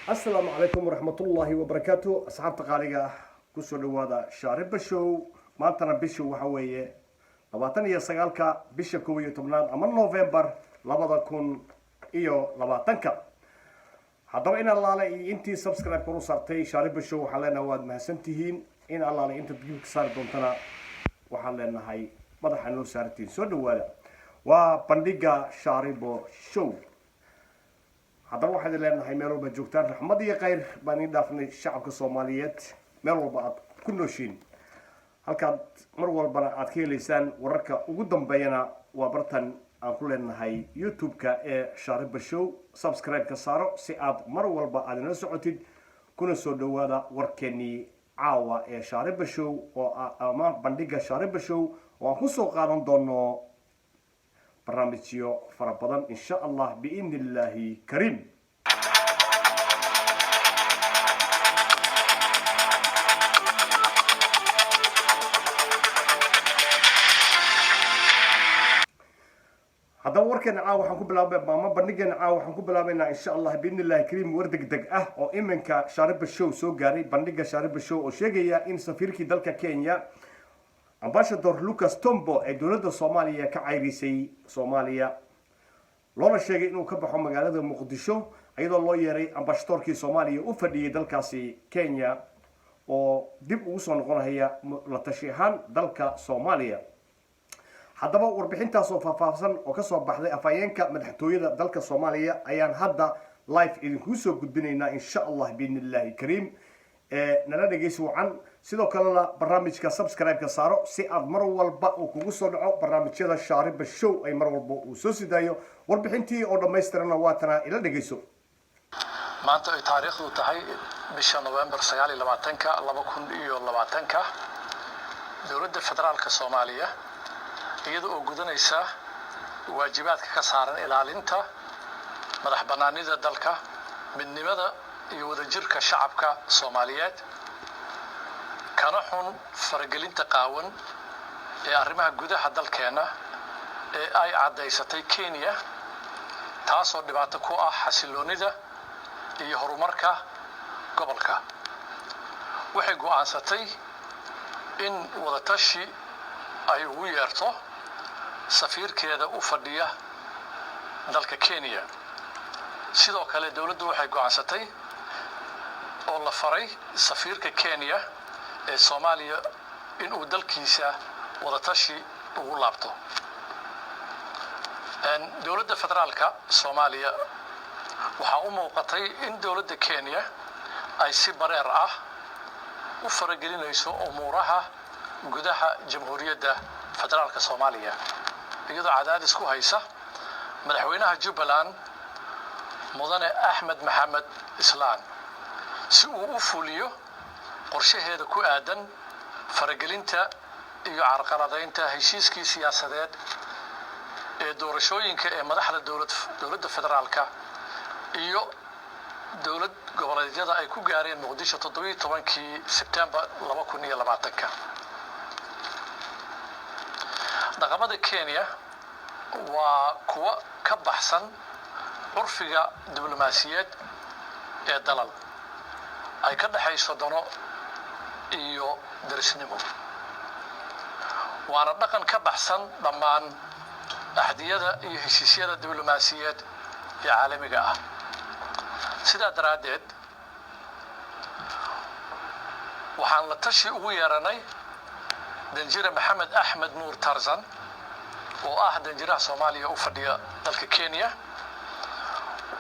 السلام عليكم ورحمة الله وبركاته أصحاب تقاليقة كسر لوادا شارب بشو ما تنا بشو وحوية لباتن يسقالك بشو كوي تمناد أما نوفمبر لبادا كون إيو لباتنك هذا إن الله لي أنتي سبسكرايب كرو صارتي شارب بشو حلنا واد ما سنتهين إن الله لي أنت بيوك صار دونتنا وحلنا هاي بدأ حنو صارتين سود ولا وبندقة شارب شو هذا واحد اللي أنا هيميلو بجوكتان رحمة يا خير بني دافن الشعب الصوماليات ميلو بعض كل شيء هالكاد مرور بنا أتكي لسان وركا وقدم بينا وبرتن أقول إن هاي يوتيوب كشارب بشو سبسكرايب كسارو سعاد مرور بعض نسعتي كنا سودوا هذا وركني عاوة شارب بشو وما بندقة شارب بشو وخصوصا قانون دونو برنامجيو فربضان إن شاء الله بإذن الله كريم هذا وركن عاو حنكون بلابه ما بنيجي عاو حنكون بلابنا إن شاء الله بإذن الله كريم وردك دق أو إمنك شارب الشو سو جاري بنيجي شارب الشو وشيء إن سفيرك دلك كينيا ambassador Lucas Tombo ee dowladda Soomaaliya ka cayrisay Soomaaliya loona sheegay inuu ka baxo magaalada Muqdisho iyadoo loo yeeray ambassadorkii Soomaaliya u fadhiyay dalkaasi Kenya oo dib ugu soo noqonaya la tashi ahaan dalka Soomaaliya haddaba warbixintaas oo faahfaahsan oo ka soo baxday afayeenka madaxtooyada dalka Soomaaliya ayaan hadda live idinku soo gudbinaynaa insha Allah biidnillaahi kariim nala dhageysi wacan sidoo kalena barnaamijka subscribe ka saaro si aad mar walba uu kugu soo dhaco barnaamijyada shaariba show ay mar walba uu soo sidaayo warbixintii oo dhameystirana waa tana ila dhageyso maanta ay taariikhdu tahay bisha November 29 2020 dowladda federaalka Soomaaliya iyadoo oo gudanaysa waajibaadka ka saaran ilaalinta madax banaanida dalka midnimada iyo wadajirka shacabka Soomaaliyeed kana xun faragelinta qaawan ee arrimaha gudaha dalkeena ee ay cadeysatay Kenya taasoo dhibaato ku ah xasiloonida iyo horumarka gobolka waxay go'aansatay in wadatashi ay ugu yeerto safiirkeeda u fadhiya dalka Kenya sidoo kale dawladdu waxay go'aansatay oo la faray safiirka Kenya ee Soomaaliya in uu dalkiisa wadatashi ugu laabto dawladda federaalka Soomaaliya waxa uu muuqatay in dawladda Kenya ay si bareer ah u faragelinayso umuuraha gudaha jamhuuriyadda federaalka Soomaaliya iyadoo cadaadis ku haysa madaxweynaha Jubbaland mudane Axmed Maxamed Islaan si uu u fuliyo qorshaheeda ku aadan faragelinta iyo carqaladaynta heshiiskii siyaasadeed ee doorashooyinka ee madaxda dawladda federaalka iyo dawlad goboleedyada ay ku gaareen Muqdisho 17 September 2020 dhaqamada Kenya waa kuwa ka baxsan urfiga diblomaasiyadeed ee dalal ay ka dhaxayso dano iyo darisnimo waana dhaqan ka baxsan dhammaan ahdiyada iyo heshiisyada diblomaasiyadeed ee caalamiga ah sidaa daraadeed waxaan la tashi ugu yeeranay danjire Maxamed Axmed Nuur Tarzan oo ah danjiraha Soomaaliya u fadhiya dalka Kenya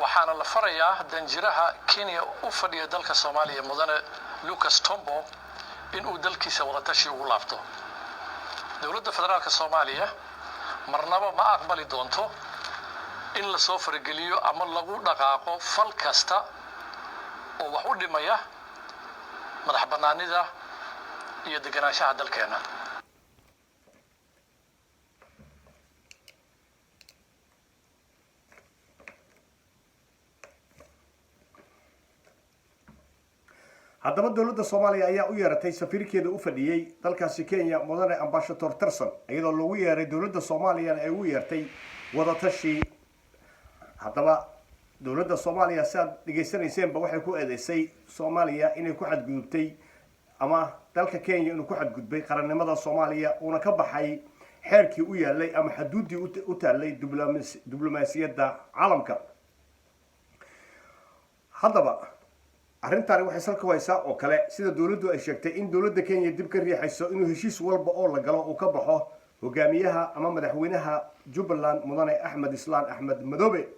waxaana la farayaa danjiraha Kenya u fadhiya dalka Soomaaliya mudane Lucas Tombo in uu dalkiisa wadatashi ugu laabto dawladda federaalka Soomaaliya marnaba ma aqbali doonto in la soo farageliyo ama lagu dhaqaaqo fal kasta oo wax u dhimaya madax banaanida iyo deganaanshaha dalkeena haddaba dowladda soomaaliya ayaa u yeeratay safiirkeeda u fadhiyey dalkaasi kenya mudane ambassador tarson iyadoo lagu yeeray dowladda soomaaliyana ay ugu yeertay wadatashi. haddaba dowladda soomaaliya si aad dhegaysanayseanba waxay ku eedeysay soomaaliya inay ku xadgudubtay ama dalka kenya inuu ku xadgudbay qarannimada soomaaliya uuna ka baxay xeerkii u yaalay ama xaduuddii u taallay diblomaasiyadda caalamka. haddaba arrintani waxay salka haysaa oo kale sida dowladdu ay sheegtay in dowladda kenya dib ka riixayso inuu heshiis walba oo la galo uu ka baxo hogaamiyaha ama madaxweynaha jubbaland mudane axmed islaan axmed madoobe.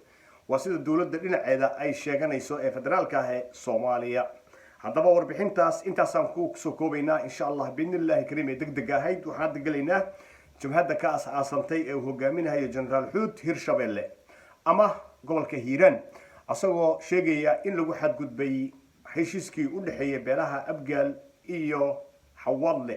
waa sida dowladda dhinaceeda ay sheeganayso ee federaalka ah ee soomaaliya. haddaba warbixintaas intaasaan ku soo koobaynaa insha allah biidnillahi kariim ee degdeg ahayd. waxaan hadda gelaynaa jabhadda ka asaasantay ee uu hogaaminayo generaal xuud hirshabelle ama gobolka hiiraan asagoo sheegaya in lagu xadgudbay heshiiskii u dhexeeyay beelaha abgaal iyo xawadle.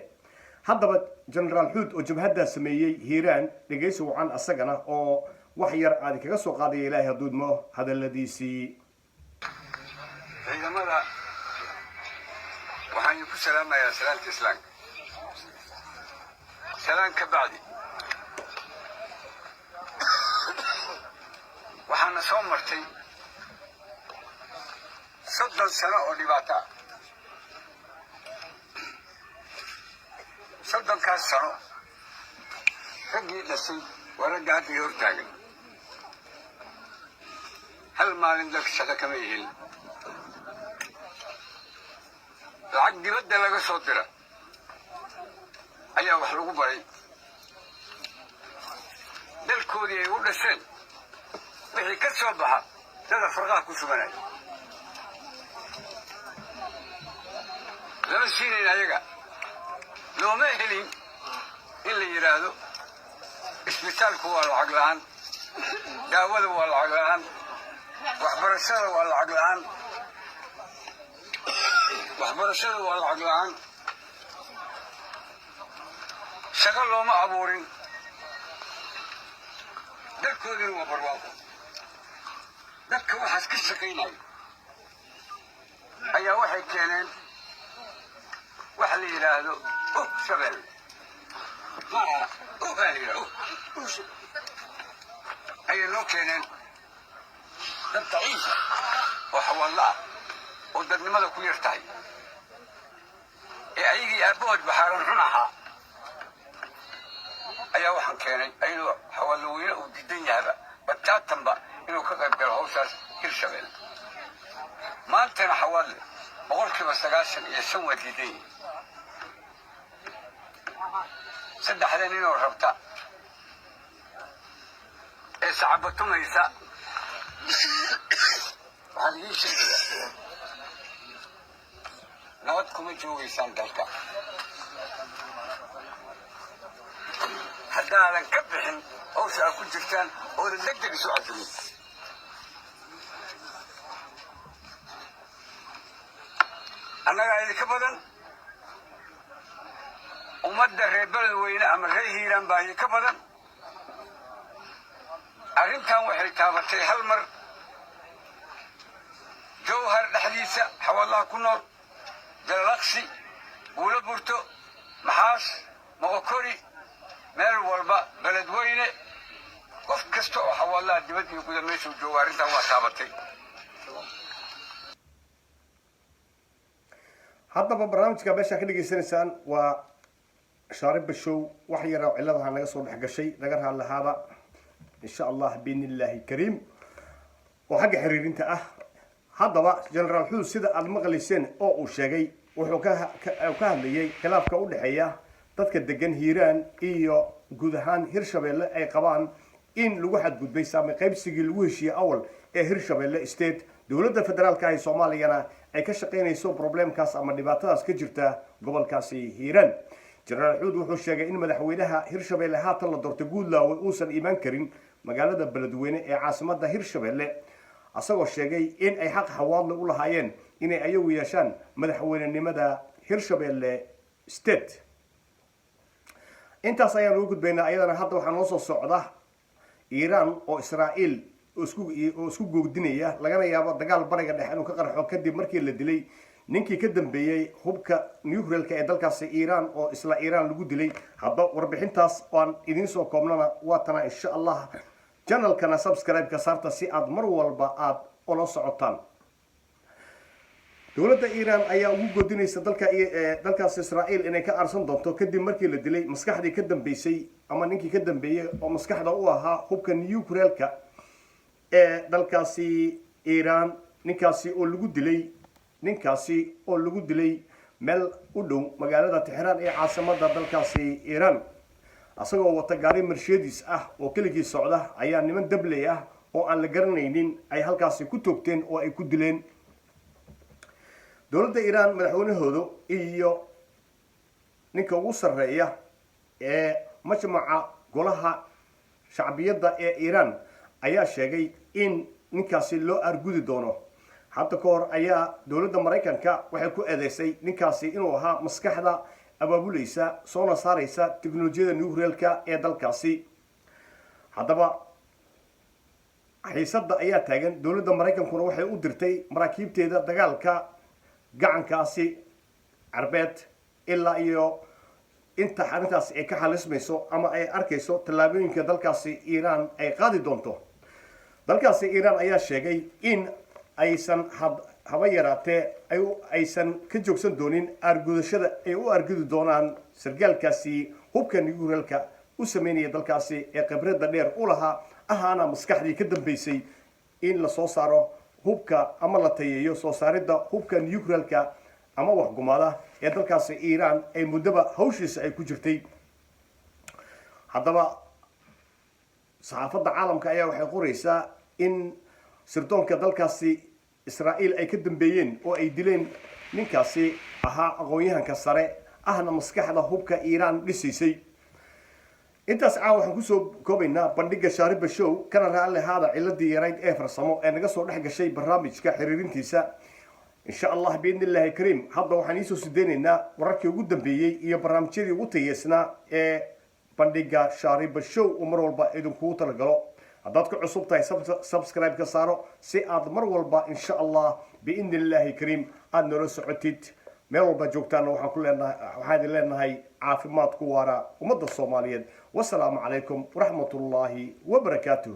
haddaba generaal xuud oo jabhaddaa sameeyey hiiraan dhegaysi wacan asagana oo wax yar aadi kaga soo qaadaya ilaahay haduudmo hadaladiisii. ciidamada waxaan ku salaamayaa salaanta islaamka. salaan ka bacdi waxaana soo martay 30 sano oo dhibaato ah. 30 sano raggii dhashay waa ragga hadda hortaagan. hal maalin dalka shaqo kama helin. lacag dibadda laga soo dira ayaa wax lagu baray. dalkoodii ay u dhasheen wixii ka soo baxa dada farqaha ku suganaya lama siinayn ayaga. looma helin in la yidhaahdo isbitaalku waa lacag la'aan, daawada waa lacag la'aan, waxbarashada waa lacag la'aan. waxbarashada waa lacag la'aan. shaqo looma abuurin. dalkoodina waa barwaaqo. dadka waxaas ka shaqaynaya ayaa waxay keeneen waxa la yidhaahdo shabelle. ayay noo keeneen dad daciifa oo xawaallo ah oo dadnimada ku yar tahay ee ayagii aabbahood baxaaran xun ahaa ayaa waxaan keenay ayadoo xawaallo weyne uu diidan yahaba bataatanba inuu ka qayb galo hawshaas hirshabelle. maantana xawaalle 95% waa diidan yihin. saddexdan inuu rabta ee sacabatumaysa waxaan idiin sheegayaa nabad kuma joogaysaan dalka haddaadan ka bixin hawsha aad ku jirtaan oodan degdeg isu cadimin. annagaa idinka badan. ummadda reer beledweyne ama reer hiiraan baa idinka badan. arrintan waxay taabatay hal mar jowhar dhexdiisa xawaalaha ku nool, jalalaqsi, buulo burto, maxaas, moqokori, meel walba beledweyne qof kasta oo xawaalaha dibad iyo guda meeshuu joogo arrintan waa taabatay. haddaba barnaamijka meesha ka dhageysanaysaan waa shaariba show. wax yar oo ciladaha naga soo dhex gashay naga raalahaada insha allah biidnillahi kariim oo xagga xiriirinta ah. haddaba generaal xuud sida aad maqlayseen oo uu sheegay wuxuu ka hadlayay khilaafka u dhexeeya dadka degan hiiraan iyo guud ahaan hirshabelle ay qabaan in lagu xadgudbay saami qaybsigii lagu heshiiyey awal ee hirshabelle state. dowladda federaalka ah ee soomaaliyana ay ka shaqaynayso problemkaas ama dhibaatadaas ka jirta gobolkaasi hiiraan. generaal xuud wuxuu sheegay in madaxweynaha hirshabelle haatan la doortay guudlaawe uusan imaan karin magaalada beledweyne ee caasimadda hirshabelle, asagoo sheegay in ay xaq xawaadle u lahaayeen inay ayagu yeeshaan madaxweynenimada hirshabelle state. intaas ayaan ugu gudbaynaa. ayadana hadda waxaa noo soo socda iiraan oo israa'iil oo isku googdinaya lagana yaabo dagaal bariga dhexe inuu ka qarxo kadib markii la dilay ninkii ka dambeeyey hubka nuclearka ee dalkaasi iiraan oo isla iiraan lagu dilay. hadda warbixintaas waan idiin soo koobnana waa tana insha allah channelkana subscribe-ka saarta si aad mar walba aad ula socotaan. dowladda iiraan ayaa ugu godinaysa dalkaas israa'iil inay ka arsan doonto kadib markii la dilay maskaxdii ka dambeysay ama ninkii ka dambeeyey oo maskaxda u ahaa hubka nuclearka ee dalkaasi iiraan. ninkaasi oo lagu dilay meel u dhow magaalada Tehraan ee caasimadda dalkaasi iiraan. asagoo wata gaari Mercedes ah oo keligii socda ayaa niman dabley ah oo aan la garanaynin ay halkaasi ku toogteen oo ay ku dileen. dowladda iiraan madaxweynahooda iyo ninka ugu sarreeya ee majmaca golaha shacbiyadda ee iiraan ayaa sheegay in ninkaasi loo argudi doono. hadda ka hor ayaa dowladda Mareykanka waxay ku eedeysay ninkaasi inuu ahaa maskaxda abaabulaysa soona saaraysa tiknoolajiyada nuclearka ee dalkaasi. haddaba xiisadda ayaa taagan. dowladda Mareykankuna waxay u dirtay maraakiibteeda dagaalka gacankaasi carbeed ilaa iyo inta arrintaas ay ka xalismayso ama ay arkayso tallaabooyinka dalkaasi iiraan ay qaadi doonto. dalkaasi iiraan ayaa sheegay in aysan haba yaraatee aysan ka joogsan doonin argudashada ay u argudi doonaan sargaalkaasi hubka nuclearka u sameynaya dalkaasi ee khibradda dheer u lahaa ahaana maskaxdii ka dambeysay in la soo saaro hubka ama la tayeeyo soo saaridda hubka nuclearka ama waxgumaada ee dalkaasi iiraan ay muddaba hawshiisa ay ku jirtay. haddaba saxaafadda caalamka ayaa waxay qoraysaa in sirdoonka dalkaasi israa'iil ay ka dambeeyeen oo ay dileen ninkaasi ahaa aqoon-yahanka sare ahna maskaxda hubka iiraan dhisaysay. intaas waxaan kusoo koobaynaa bandhiga shaariba show kana raalli haada ciladii yarayd ee farsamo ee naga soo dhex gashay barnaamijka xiriirintiisa. insha allah biidnillaahi kariim hadda waxaan iisoo sideynaynaa wararkii ugu dambeeyey iyo barnaamijyadii ugu tayeysnaa ee bandhiga shaariba show uu mar walba idinkugu talagalo. haddaad ku cusub tahay subscribe-ka saaro si aad mar walba insha allah biidnillaahi kariim aad noola socotid. meel walba joogtaana waxaan idin leenahay caafimaad ku waara ummadda Soomaaliyeed. wassalaamu calaykum waraxmatullaahi wabarakaatuh.